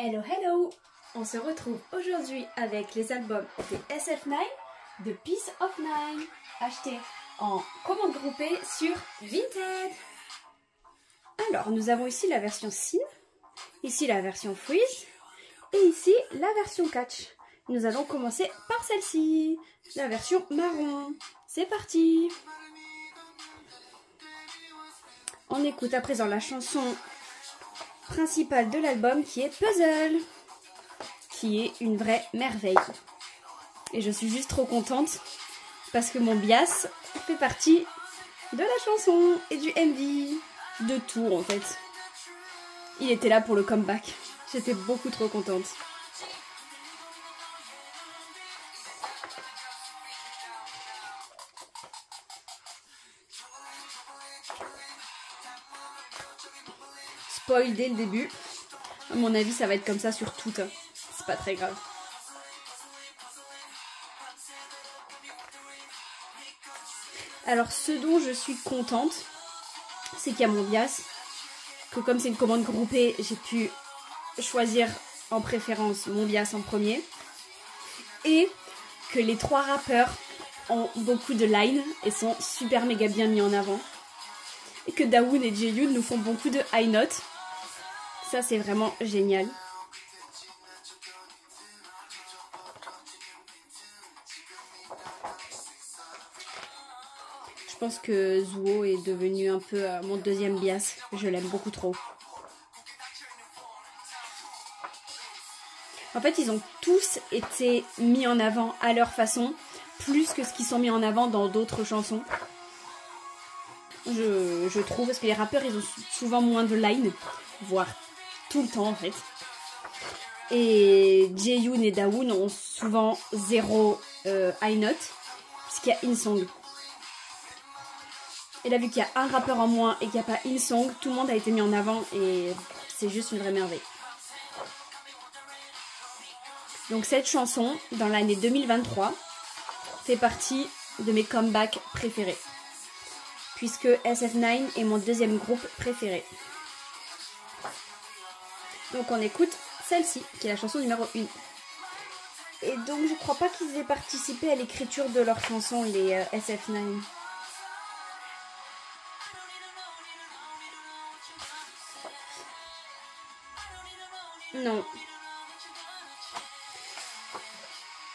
Hello hello. On se retrouve aujourd'hui avec les albums de SF9 de Piece of Nine, achetés en commande groupée sur Vinted. Alors nous avons ici la version Sin, ici la version Freeze et ici la version Catch. Nous allons commencer par celle-ci, la version marron. C'est parti. On écoute à présent la chanson principale de l'album qui est Puzzle, qui est une vraie merveille. Et je suis juste trop contente parce que mon bias fait partie de la chanson et du MV, de tout en fait. Il était là pour le comeback. J'étais beaucoup trop contente. Spoil dès le début. À mon avis, ça va être comme ça sur toutes. C'est pas très grave. Alors, ce dont je suis contente, c'est qu'il y a mon bias. Que comme c'est une commande groupée, j'ai pu choisir en préférence mon bias en premier. Et que les trois rappeurs ont beaucoup de lines et sont super méga bien mis en avant. Et que Dawoon et Jaeyoon nous font beaucoup de high notes. Ça, c'est vraiment génial. Je pense que Zuo est devenu un peu mon deuxième bias. Je l'aime beaucoup trop. En fait, ils ont tous été mis en avant à leur façon, plus que ce qu'ils sont mis en avant dans d'autres chansons. Je trouve, parce que les rappeurs, ils ont souvent moins de lines, voire tout le temps en fait. Et Jaeyoon et Dawoon ont souvent zéro high note, puisqu'il y a In-Song. Et là, vu qu'il y a un rappeur en moins et qu'il n'y a pas In-Song, tout le monde a été mis en avant et c'est juste une vraie merveille. Donc cette chanson, dans l'année 2023, fait partie de mes comebacks préférés, puisque SF9 est mon deuxième groupe préféré. Donc on écoute celle-ci, qui est la chanson numéro 1. Et donc je crois pas qu'ils aient participé à l'écriture de leur chanson, les SF9. Non.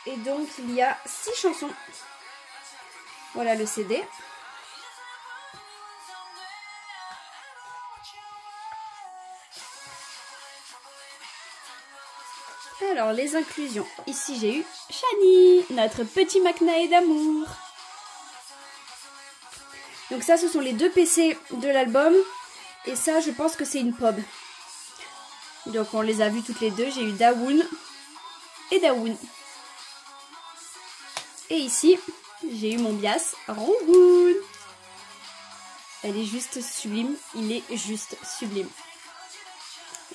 Et donc il y a 6 chansons. Voilà le CD. Alors, les inclusions. Ici, j'ai eu Shani, notre petit McNae d'amour. Donc ça, ce sont les deux PC de l'album. Et ça, je pense que c'est une pub. Donc, on les a vues toutes les deux. J'ai eu Dawoon et Dawoon. Et ici, j'ai eu mon bias, Rowoon. Elle est juste sublime. Il est juste sublime.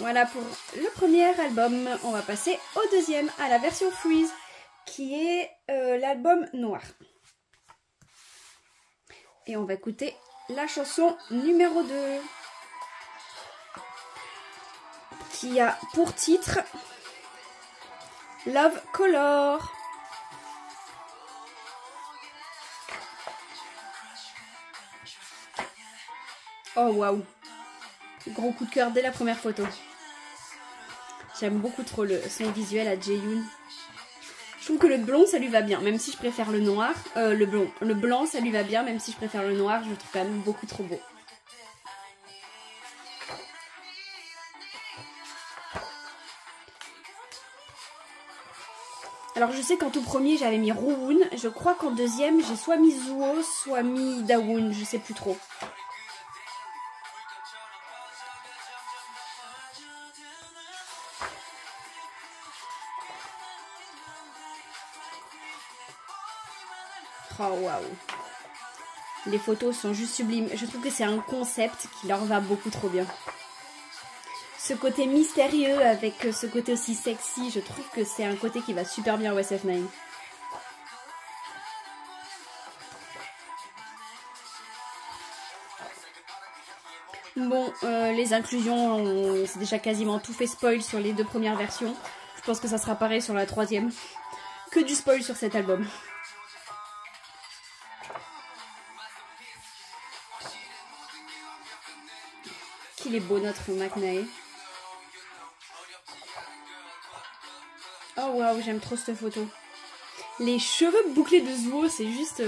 Voilà pour le premier album. On va passer au deuxième, à la version Freeze, qui est l'album noir. Et on va écouter la chanson numéro 2, qui a pour titre Love Color. Oh waouh! Gros coup de cœur dès la première photo. J'aime beaucoup trop son visuel à Jaeyoon. Je trouve que le blond ça lui va bien, même si je préfère le noir. Le blanc ça lui va bien, même si je préfère le noir, je le trouve quand même beaucoup trop beau. Alors je sais qu'en tout premier j'avais mis Rowoon. Je crois qu'en deuxième j'ai soit mis Zuo, soit mis Dawoon, je sais plus trop. Oh waouh! Les photos sont juste sublimes. Je trouve que c'est un concept qui leur va beaucoup trop bien. Ce côté mystérieux avec ce côté aussi sexy, je trouve que c'est un côté qui va super bien au SF9. Bon, les inclusions, c'est déjà quasiment tout fait spoil sur les 2 premières versions. Je pense que ça sera pareil sur la 3e. Que du spoil sur cet album. Qu'il est beau notre McNay. Oh waouh, j'aime trop cette photo. Les cheveux bouclés de Zuo, c'est juste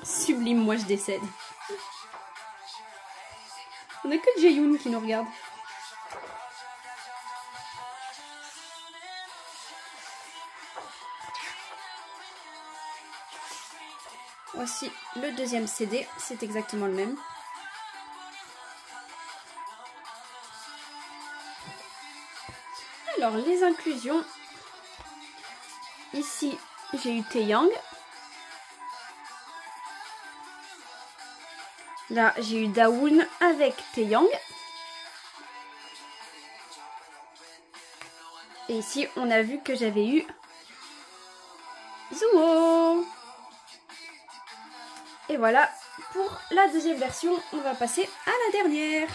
sublime, moi je décède. On a que Jaeyoon qui nous regarde. Voici le 2e CD, c'est exactement le même. Alors, les inclusions. Ici, j'ai eu Taeyang. Là, j'ai eu Dawoon avec Taeyang. Et ici, on a vu que j'avais eu Zuo. Et voilà, pour la 2e version, on va passer à la dernière.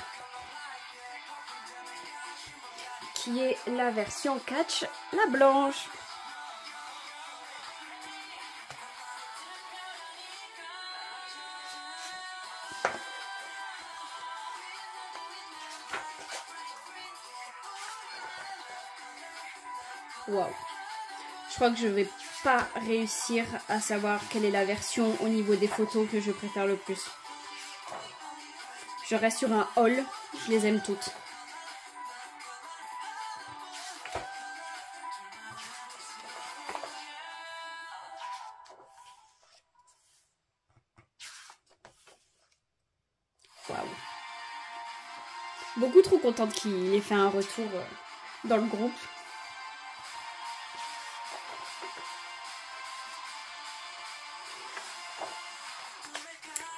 Qui est la version catch, la blanche. Waouh. Je crois que je vais pas réussir à savoir quelle est la version au niveau des photos que je préfère le plus. Je reste sur un haul, je les aime toutes. Waouh. Beaucoup trop contente qu'il ait fait un retour dans le groupe.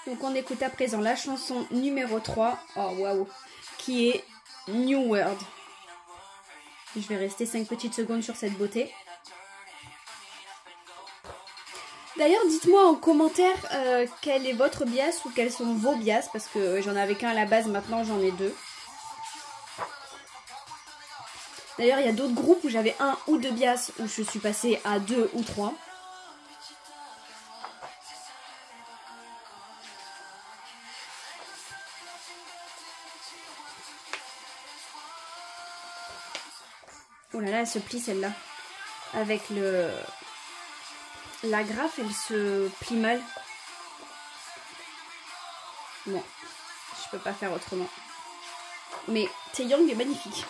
Donc on écoute à présent la chanson numéro 3, oh waouh, qui est New World. Je vais rester 5 petites secondes sur cette beauté. D'ailleurs, dites-moi en commentaire quel est votre bias ou quels sont vos bias, parce que j'en avais qu'un à la base, maintenant j'en ai 2. D'ailleurs, il y a d'autres groupes où j'avais 1 ou 2 bias, où je suis passée à 2 ou 3. Oh là là, elle se plie celle-là. Avec la graffe, elle se plie mal. Bon, je peux pas faire autrement. Mais Taeyang est magnifique.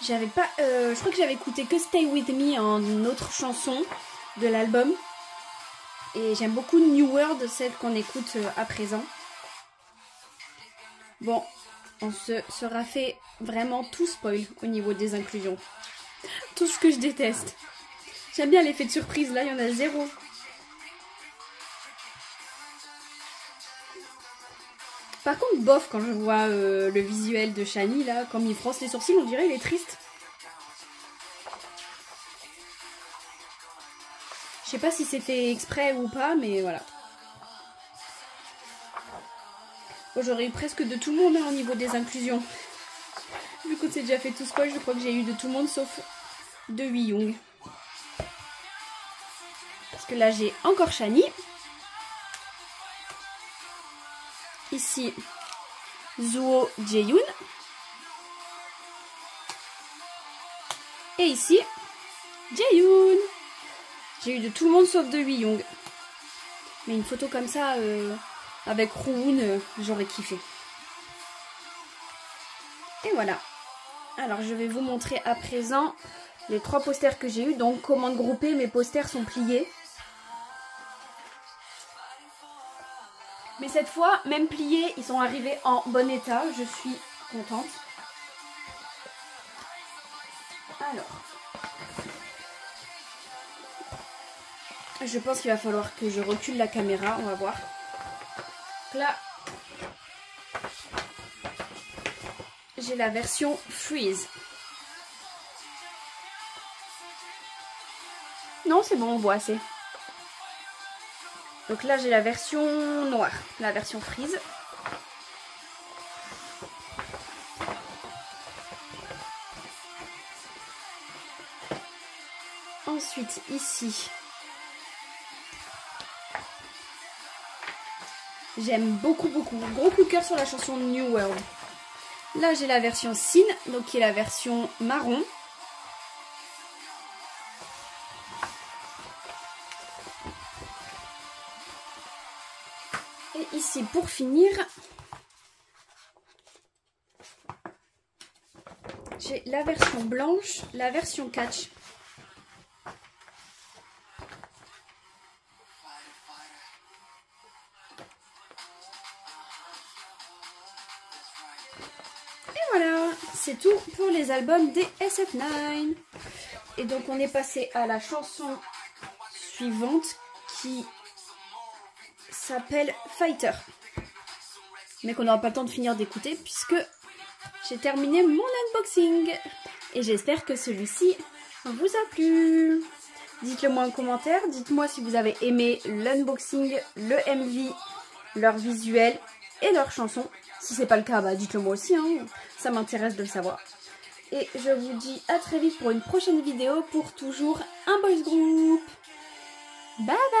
J'avais pas, je crois que j'avais écouté que Stay With Me en une autre chanson de l'album. Et j'aime beaucoup New World, celle qu'on écoute à présent. Bon, on se sera fait vraiment tout spoil au niveau des inclusions. Tout ce que je déteste. J'aime bien l'effet de surprise, là il y en a 0. Par contre, bof, quand je vois le visuel de Shani, là, comme il fronce les sourcils, on dirait il est triste. Je sais pas si c'est fait exprès ou pas, mais voilà. Bon, j'aurais eu presque de tout le monde hein, au niveau des inclusions. Vu qu'on s'est déjà fait tout spoil, je crois que j'ai eu de tout le monde sauf de Wheeyoung. Parce que là, j'ai encore Shani. Ici, Zuo, Jaeyoon. Et ici, Jaeyoon. J'ai eu de tout le monde sauf de Wheeyoung. Mais une photo comme ça, avec Roon, j'aurais kiffé. Et voilà. Alors, je vais vous montrer à présent les 3 posters que j'ai eu. Donc, commande groupée, mes posters sont pliés. Mais cette fois, même pliés, ils sont arrivés en bon état. Je suis contente. Alors, je pense qu'il va falloir que je recule la caméra. On va voir. Là, j'ai la version Freeze. Non, c'est bon, on voit assez. Donc là, j'ai la version noire, la version Freeze. Ensuite, ici, j'aime beaucoup. Gros coup de cœur sur la chanson New World. Là, j'ai la version Sin, donc qui est la version marron. Et ici, pour finir, j'ai la version blanche, la version catch. Voilà, c'est tout pour les albums des SF9. Et donc on est passé à la chanson suivante qui s'appelle Fighter. Mais qu'on n'aura pas le temps de finir d'écouter puisque j'ai terminé mon unboxing. Et j'espère que celui-ci vous a plu. Dites-le moi en commentaire, dites-moi si vous avez aimé l'unboxing, le MV, leur visuel et leur chanson. Si c'est pas le cas, bah dites-le moi aussi, hein. Ça m'intéresse de le savoir. Et je vous dis à très vite pour une prochaine vidéo pour toujours un boys group. Bye bye.